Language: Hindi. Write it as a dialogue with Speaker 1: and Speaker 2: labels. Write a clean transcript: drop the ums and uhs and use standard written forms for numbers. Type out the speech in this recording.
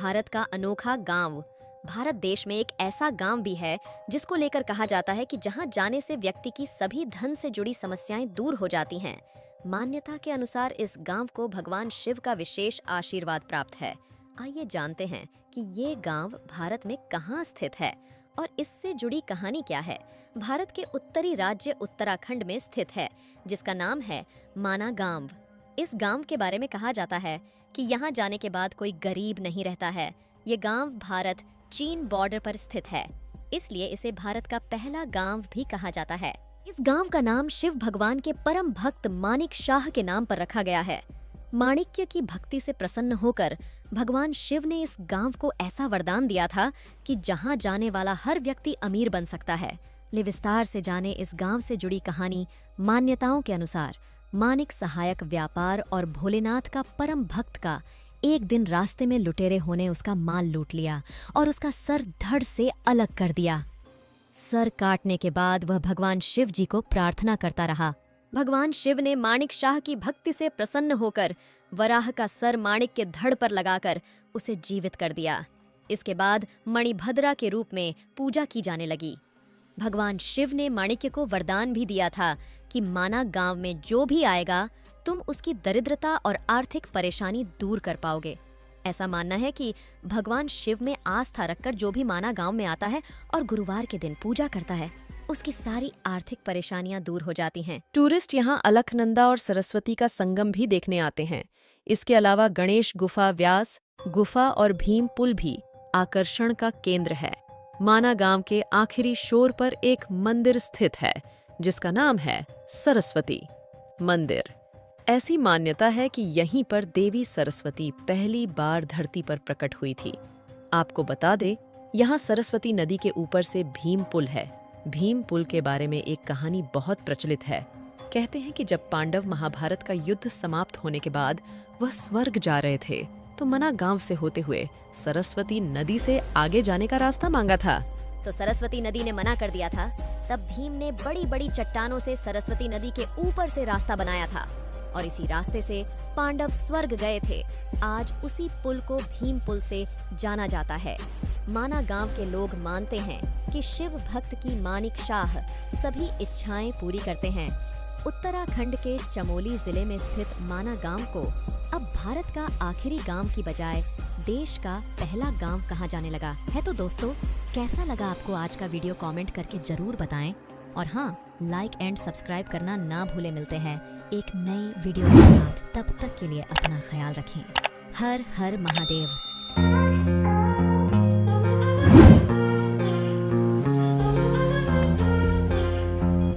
Speaker 1: भारत का अनोखा गांव। भारत देश में एक ऐसा गांव भी है जिसको लेकर कहा जाता है कि जहां जाने से व्यक्ति की सभी धन से जुड़ी समस्याएं दूर हो जाती हैं। मान्यता के अनुसार इस गांव को भगवान शिव का विशेष आशीर्वाद प्राप्त है। आइए जानते हैं कि ये गांव भारत में कहाँ स्थित है और इससे जुड़ी कहानी क्या है। भारत के उत्तरी राज्य उत्तराखंड में स्थित है, जिसका नाम है माना गांव। इस गांव के बारे में कहा जाता है कि यहाँ जाने के बाद कोई गरीब नहीं रहता है। ये गांव भारत चीन बॉर्डर पर स्थित है, इसलिए इसे भारत का पहला गांव भी कहा जाता है। इस गांव का नाम शिव भगवान के परम भक्त मानिक शाह के नाम पर रखा गया है। माणिक्य की भक्ति से प्रसन्न होकर भगवान शिव ने इस गांव को ऐसा वरदान दिया था कि जहां जाने वाला हर व्यक्ति अमीर बन सकता है। ले विस्तार से जाने इस गांव से जुड़ी कहानी। मान्यताओं के अनुसार मानिक सहायक व्यापार और भोलेनाथ का परम भक्त का एक दिन रास्ते में लुटेरे होने उसका माल लूट लिया और उसका सर धड़ से अलग कर दिया। सर काटने के बाद वह भगवान शिव जी को प्रार्थना करता रहा। भगवान शिव ने माणिक शाह की भक्ति से प्रसन्न होकर वराह का सर माणिक के धड़ पर लगाकर उसे जीवित कर दिया। इसके बाद मणिभद्रा के रूप में पूजा की जाने लगी। भगवान शिव ने माणिक्य को वरदान भी दिया था कि माना गांव में जो भी आएगा तुम उसकी दरिद्रता और आर्थिक परेशानी दूर कर पाओगे। ऐसा मानना है कि भगवान शिव में आस्था रखकर जो भी माना गांव में आता है और गुरुवार के दिन पूजा करता है, उसकी सारी आर्थिक परेशानियां दूर हो जाती हैं।
Speaker 2: टूरिस्ट यहाँ अलकनंदा और सरस्वती का संगम भी देखने आते हैं। इसके अलावा गणेश गुफा, व्यास गुफा और भीम पुल भी आकर्षण का केंद्र है। माना गांव के आखिरी शोर पर एक मंदिर स्थित है जिसका नाम है सरस्वती मंदिर। ऐसी मान्यता है कि यहीं पर देवी सरस्वती पहली बार धरती पर प्रकट हुई थी। आपको बता दे, यहाँ सरस्वती नदी के ऊपर से भीम पुल है। भीम पुल के बारे में एक कहानी बहुत प्रचलित है। कहते हैं कि जब पांडव महाभारत का युद्ध समाप्त होने के बाद वह स्वर्ग जा रहे थे तो मना गांव से होते हुए सरस्वती नदी से आगे जाने का रास्ता मांगा था।
Speaker 1: तो सरस्वती नदी ने मना कर दिया था। तब भीम ने बड़ी बड़ी चट्टानों से सरस्वती नदी के ऊपर से रास्ता बनाया था और इसी रास्ते से पांडव स्वर्ग गए थे। आज उसी पुल को भीम पुल से जाना जाता है। माना गांव के लोग मानते हैं कि शिव भक्त की मानिक शाह सभी इच्छाएं पूरी करते हैं। उत्तराखंड के चमोली जिले में स्थित माना गांव को अब भारत का आखिरी गांव की बजाय देश का पहला गांव कहा जाने लगा है। तो दोस्तों, कैसा लगा आपको आज का वीडियो? कमेंट करके जरूर बताएं और हाँ, लाइक एंड सब्सक्राइब करना ना भूले। मिलते हैं एक नई वीडियो के साथ, तब तक के लिए अपना ख्याल रखें। हर हर महादेव।